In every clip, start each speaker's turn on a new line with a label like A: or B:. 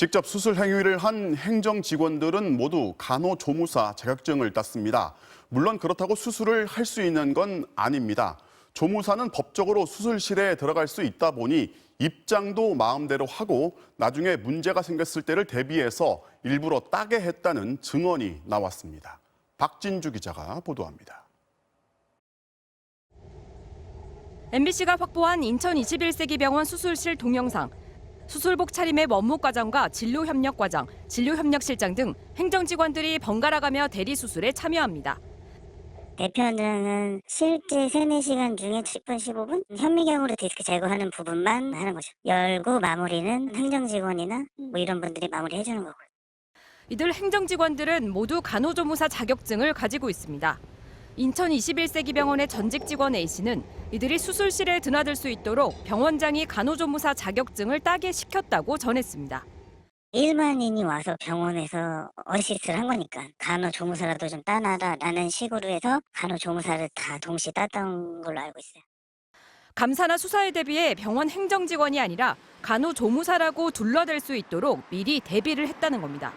A: 직접 수술 행위를 한 행정 직원들은 모두 간호조무사 자격증을 땄습니다. 물론 그렇다고 수술을 할 수 있는 건 아닙니다. 조무사는 법적으로 수술실에 들어갈 수 있다 보니 입장도 마음대로 하고 나중에 문제가 생겼을 때를 대비해서 일부러 따게 했다는 증언이 나왔습니다. 박진주 기자가 보도합니다.
B: MBC가 확보한 인천 21세기 병원 수술실 동영상. 수술복 차림의 원무과장과 진료협력과장, 진료협력실장 등 행정직원들이 번갈아가며 대리수술에 참여합니다.
C: 대표는 실제 3, 4시간 중에 10분, 15분 현미경으로 디스크 제거하는 부분만 하는 거죠. 열고 마무리는 행정직원이나 이런 분들이 마무리해 주는 거고요.
B: 이들 행정직원들은 모두 간호조무사 자격증을 가지고 있습니다. 인천 21세기 병원의 전직 직원 A씨는 이들이 수술실에 드나들 수 있도록 병원장이 간호조무사 자격증을 따게 시켰다고 전했습니다.
C: 일반인이 와서 병원에서 어시스트를 한 거니까 간호조무사라도 좀 따놔라라는 식으로 해서 간호조무사를 다 동시에 땄던 걸로 알고 있어요.
B: 감사나 수사에 대비해 병원 행정직원이 아니라 간호조무사라고 둘러댈 수 있도록 미리 대비를 했다는 겁니다.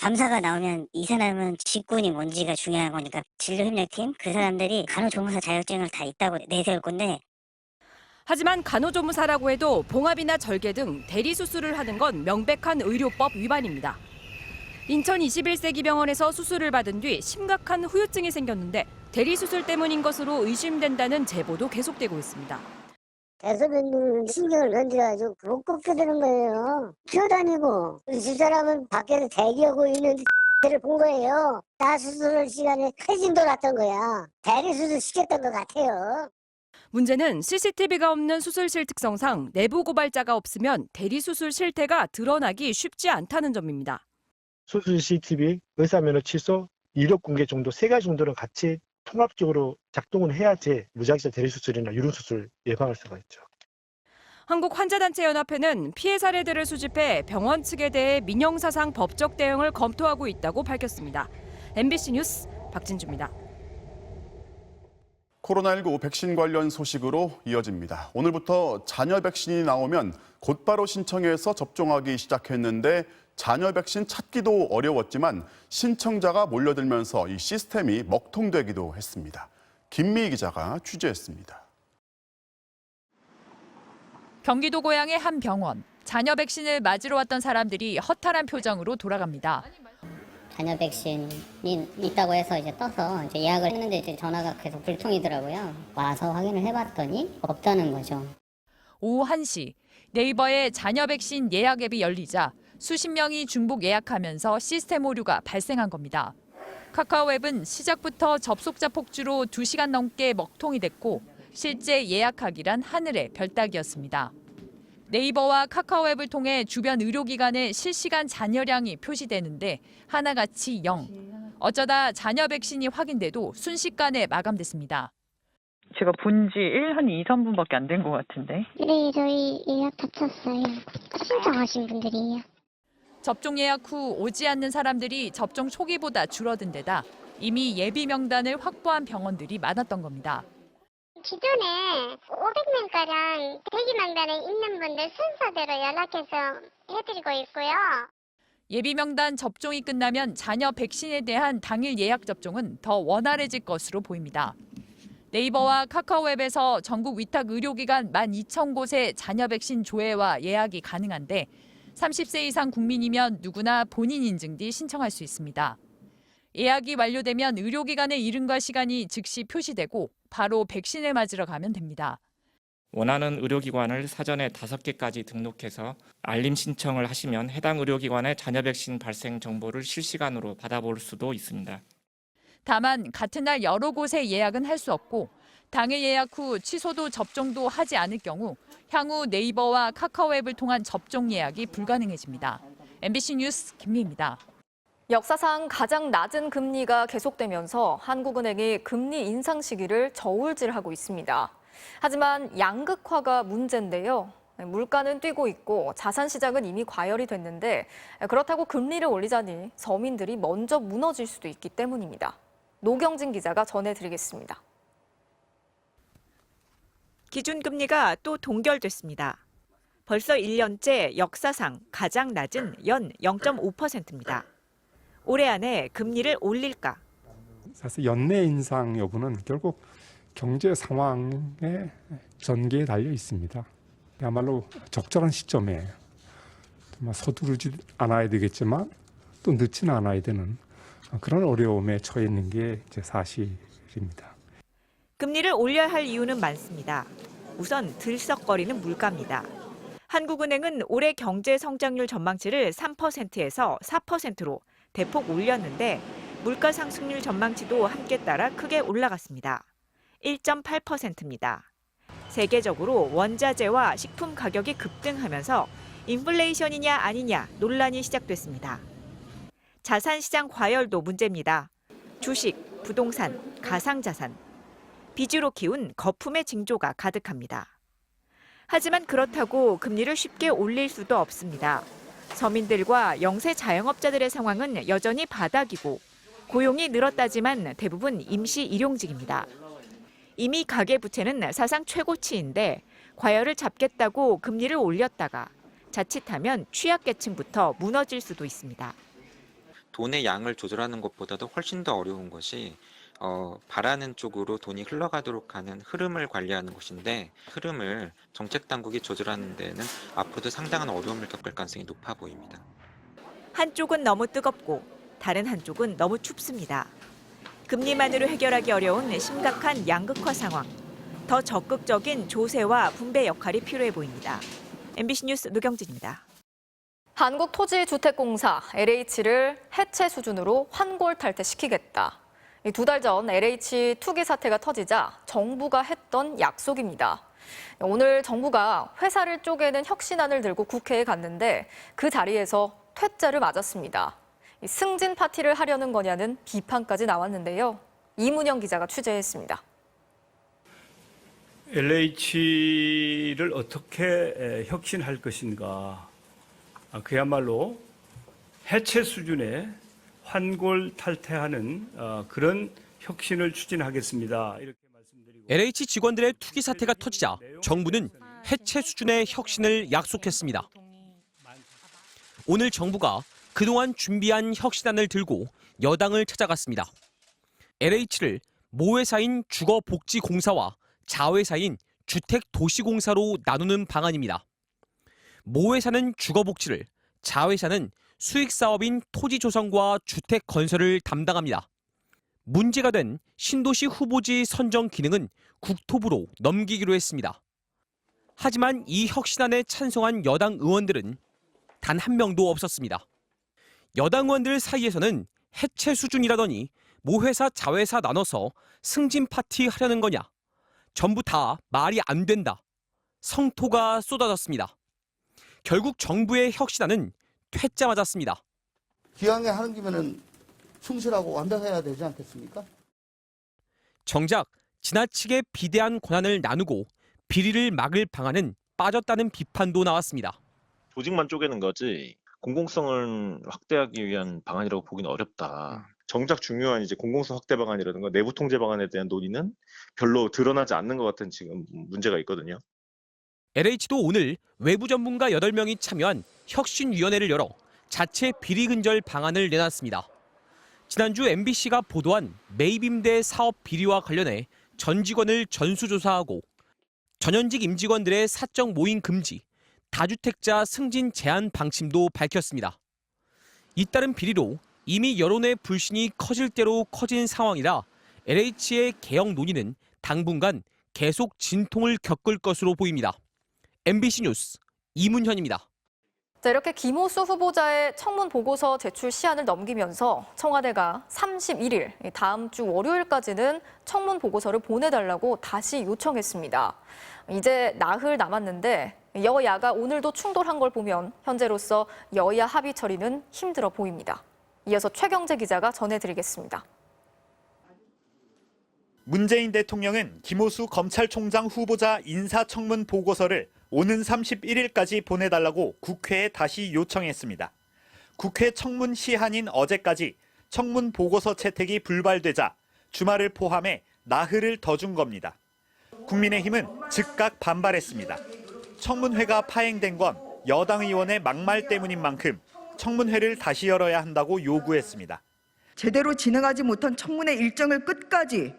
C: 감사가 나오면 이 사람은 직군이 뭔지가 중요한 거니까 진료협력팀 그 사람들이 간호조무사 자격증을 다 있다고 내세울 건데,
B: 하지만 간호조무사라고 해도 봉합이나 절개 등 대리수술을 하는 건 명백한 의료법 위반입니다. 인천 21세기 병원에서 수술을 받은 뒤 심각한 후유증이 생겼는데 대리수술 때문인 것으로 의심된다는 제보도 계속되고 있습니다.
D: 대소변 신경을 건드려가지고 못 걷게 되는 거예요. 뛰어다니고 집사람은 밖에서 대기하고 있는 를 본 거예요. 나 수술 시간에 해진도 났던 거야. 대리수술 시켰던 것 같아요.
B: 문제는 CCTV가 없는 수술실 특성상 내부 고발자가 없으면 대리수술 실태가 드러나기 쉽지 않다는 점입니다.
E: 수술 CCTV, 의사면허 취소, 이력 공개 정도 3가지 정도는 같이 통합적으로 작동을 해야지 무작위적 대리수술이나 유lum수술 예방할 수가 있죠.
B: 한국환자단체연합회는 피해 사례들을 수집해 병원 측에 대해 민형사상 법적 대응을 검토하고 있다고 밝혔습니다. MBC 뉴스 박진주입니다.
A: 코로나19 백신 관련 소식으로 이어집니다. 오늘부터 잔여 백신이 나오면 곧바로 신청해서 접종하기 시작했는데 잔여 백신 찾기도 어려웠지만 신청자가 몰려들면서 이 시스템이 먹통되기도 했습니다. 김미희 기자가 취재했습니다.
F: 경기도 고양의 한 병원. 잔여 백신을 맞으러 왔던 사람들이 허탈한 표정으로 돌아갑니다.
G: 잔여 백신이 있다고 해서 이제 떠서 이제 예약을 했는데 이제 전화가 계속 불통이더라고요. 와서 확인을 해봤더니 없다는 거죠.
F: 오후 1시 네이버에 잔여 백신 예약 앱이 열리자 수십 명이 중복 예약하면서 시스템 오류가 발생한 겁니다. 카카오 앱은 시작부터 접속자 폭주로 2시간 넘게 먹통이 됐고 실제 예약하기란 하늘의 별따기였습니다. 네이버와 카카오 앱을 통해 주변 의료기관의 실시간 잔여량이 표시되는데 하나같이 0. 어쩌다 잔여 백신이 확인돼도 순식간에 마감됐습니다.
H: 제가 본 지 한 2, 3분밖에 안 된 것 같은데.
I: 네, 저희 예약 다 찼어요. 신청하신 분들이에요.
F: 접종 예약 후 오지 않는 사람들이 접종 초기보다 줄어든 데다 이미 예비 명단을 확보한 병원들이 많았던 겁니다.
I: 기존에 500명가량 대기 명단에 있는 분들 순서대로 연락해서 해드리고 있고요.
F: 예비 명단 접종이 끝나면 잔여 백신에 대한 당일 예약 접종은 더 원활해질 것으로 보입니다. 네이버와 카카오 앱에서 전국 위탁 의료기관 12,000곳의 잔여 백신 조회와 예약이 가능한데 30세 이상 국민이면 누구나 본인 인증 뒤 신청할 수 있습니다. 예약이 완료되면 의료기관의 이름과 시간이 즉시 표시되고 바로 백신을 맞으러 가면 됩니다.
J: 원하는 의료기관을 사전에 5개까지 등록해서 알림 신청을 하시면 해당 의료기관의 잔여 백신 발생 정보를 실시간으로 받아볼 수도 있습니다.
F: 다만 같은 날 여러 곳에 예약은 할 수 없고 당일 예약 후 취소도 접종도 하지 않을 경우 향후 네이버와 카카오 앱을 통한 접종 예약이 불가능해집니다. MBC 뉴스 김미희입니다.
K: 역사상 가장 낮은 금리가 계속되면서 한국은행이 금리 인상 시기를 저울질하고 있습니다. 하지만 양극화가 문제인데요. 물가는 뛰고 있고 자산 시장은 이미 과열이 됐는데 그렇다고 금리를 올리자니 서민들이 먼저 무너질 수도 있기 때문입니다. 노경진 기자가 전해드리겠습니다.
L: 기준금리가 또 동결됐습니다. 벌써 1년째 역사상 가장 낮은 연 0.5%입니다. 올해 안에 금리를 올릴까?
M: 사실 연내 인상 여부는 결국 경제 상황의 전개에 달려 있습니다. 그야말로 적절한 시점에 서두르지 않아야 되겠지만 또 늦지는 않아야 되는 그런 어려움에 처해 있는 게 이제 사실입니다.
L: 금리를 올려야 할 이유는 많습니다. 우선 들썩거리는 물가입니다. 한국은행은 올해 경제 성장률 전망치를 3%에서 4%로 대폭 올렸는데 물가 상승률 전망치도 함께 따라 크게 올라갔습니다. 1.8%입니다. 세계적으로 원자재와 식품 가격이 급등하면서 인플레이션이냐 아니냐 논란이 시작됐습니다. 자산시장 과열도 문제입니다. 주식, 부동산, 가상자산. 빚으로 키운 거품의 징조가 가득합니다. 하지만 그렇다고 금리를 쉽게 올릴 수도 없습니다. 서민들과 영세 자영업자들의 상황은 여전히 바닥이고 고용이 늘었다지만 대부분 임시 일용직입니다. 이미 가계부채는 사상 최고치인데 과열을 잡겠다고 금리를 올렸다가 자칫하면 취약계층부터 무너질 수도 있습니다.
N: 돈의 양을 조절하는 것보다도 훨씬 더 어려운 것이 바라는 쪽으로 돈이 흘러가도록 하는 흐름을 관리하는 것인데 흐름을 정책 당국이 조절하는 데는 앞으로도 상당한 어려움을 겪을 가능성이 높아 보입니다.
L: 한쪽은 너무 뜨겁고 다른 한쪽은 너무 춥습니다. 금리만으로 해결하기 어려운 심각한 양극화 상황. 더 적극적인 조세와 분배 역할이 필요해 보입니다. MBC 뉴스 노경진입니다.
K: 한국토지주택공사 LH를 해체 수준으로 환골탈퇴시키겠다. 2달 전 LH 투기 사태가 터지자 정부가 했던 약속입니다. 오늘 정부가 회사를 쪼개는 혁신안을 들고 국회에 갔는데 그 자리에서 퇴짜를 맞았습니다. 승진 파티를 하려는 거냐는 비판까지 나왔는데요. 이문영 기자가 취재했습니다.
O: LH를 어떻게 혁신할 것인가. 그야말로 해체 수준의 환골탈퇴하는 그런 혁신을 추진하겠습니다. 이렇게 말씀드리고
P: LH 직원들의 투기 사태가 터지자 정부는 해체 수준의 혁신을 약속했습니다. 오늘 정부가 그동안 준비한 혁신안을 들고 여당을 찾아갔습니다. LH를 모회사인 주거복지공사와 자회사인 주택도시공사로 나누는 방안입니다. 모회사는 주거복지를, 자회사는 수익사업인 토지조성과 주택건설을 담당합니다. 문제가 된 신도시 후보지 선정 기능은 국토부로 넘기기로 했습니다. 하지만 이 혁신안에 찬성한 여당 의원들은 단 한 명도 없었습니다. 여당 의원들 사이에서는 해체 수준이라더니 모회사, 자회사 나눠서 승진 파티 하려는 거냐. 전부 다 말이 안 된다. 성토가 쏟아졌습니다. 결국 정부의 혁신안은 퇴짜 맞았습니다.
Q: 기왕에 하는 김에는 충실하고 완벽해야 되지 않겠습니까?
P: 정작 지나치게 비대한 권한을 나누고 비리를 막을 방안은 빠졌다는 비판도 나왔습니다.
R: 조직만 쪼개는 거지 공공성을 확대하기 위한 방안이라고 보기는 어렵다. 정작 중요한 이제 공공성 확대 방안이라든가 내부 통제 방안에 대한 논의는 별로 드러나지 않는 것 같은 지금 문제가 있거든요.
P: LH도 오늘 외부 전문가 8명이 참여한 혁신위원회를 열어 자체 비리 근절 방안을 내놨습니다. 지난주 MBC가 보도한 매입임대 사업 비리와 관련해 전 직원을 전수조사하고 전현직 임직원들의 사적 모임 금지, 다주택자 승진 제한 방침도 밝혔습니다. 잇따른 비리로 이미 여론의 불신이 커질 대로 커진 상황이라 LH의 개혁 논의는 당분간 계속 진통을 겪을 것으로 보입니다. MBC 뉴스 이문현입니다.
K: 자, 이렇게 김호수 후보자의 청문 보고서 제출 시한을 넘기면서 청와대가 31일, 다음 주 월요일까지는 청문 보고서를 보내달라고 다시 요청했습니다. 이제 나흘 남았는데 여야가 오늘도 충돌한 걸 보면 현재로서 여야 합의 처리는 힘들어 보입니다. 이어서 최경재 기자가 전해드리겠습니다.
S: 문재인 대통령은 김호수 검찰총장 후보자 인사청문 보고서를 오는 31일까지 보내달라고 국회에 다시 요청했습니다. 국회 청문 시한인 어제까지 청문 보고서 채택이 불발되자 주말을 포함해 나흘을 더 준 겁니다. 국민의힘은 즉각 반발했습니다. 청문회가 파행된 건 여당 의원의 막말 때문인 만큼 청문회를 다시 열어야 한다고 요구했습니다.
T: 제대로 진행하지 못한 청문회 일정을 끝까지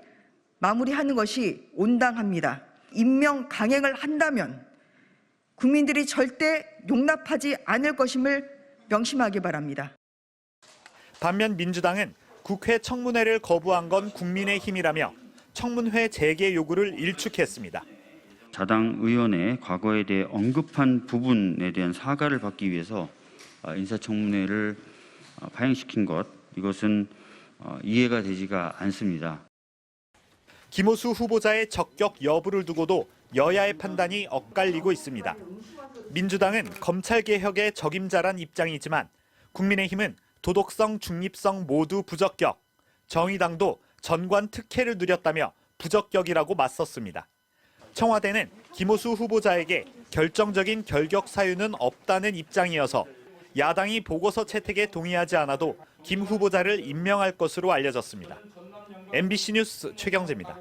T: 마무리하는 것이 온당합니다. 임명 강행을 한다면 국민들이 절대 용납하지 않을 것임을 명심하기 바랍니다.
S: 반면 민주당은 국회 청문회를 거부한 건 국민의힘이라며 청문회 재개 요구를 일축했습니다.
U: 자당 의원의 과거에 대해 언급한 부분에 대한 사과를 받기 위해서 인사청문회를 파행시킨 것, 이것은 이해가 되지가 않습니다.
S: 김호수 후보자의 적격 여부를 두고도 여야의 판단이 엇갈리고 있습니다. 민주당은 검찰개혁의 적임자란 입장이지만 국민의힘은 도덕성, 중립성 모두 부적격, 정의당도 전관 특혜를 누렸다며 부적격이라고 맞섰습니다. 청와대는 김호수 후보자에게 결정적인 결격 사유는 없다는 입장이어서 야당이 보고서 채택에 동의하지 않아도 김 후보자를 임명할 것으로 알려졌습니다. MBC 뉴스 최경재입니다.